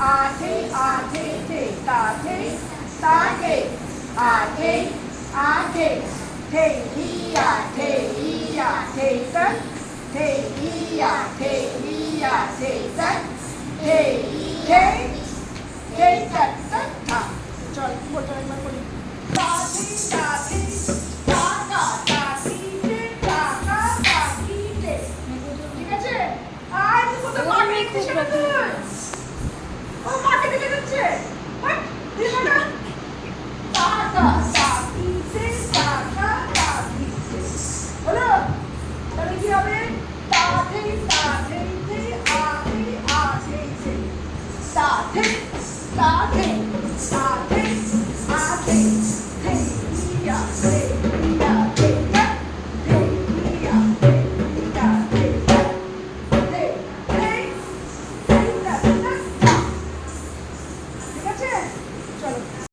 আঠে আঠে ঠে তাঠে তাঠে আঠে আঠে ঠে ইয়া ঠে ইয়া ঠে তন ঠে ইয়া ঠে ইয়া ঠে তন ঠে ঠে ঠে তন তন থা চল বলতে একবার বলি তাঠে তাঠে টাকা তাঠিতে টাকা তাঠিতে ঠিক আছে আর তুই কত মাকে দিছিস না তুই ও মাকে দিতে যাচ্ছে বাট দিবে না টাকা তাঠিতে টাকা তাঠিতে হলো তাহলে কি হবে তাঠে তাঠিতে আঠে আঠে তাঠে তাঠে তাঠে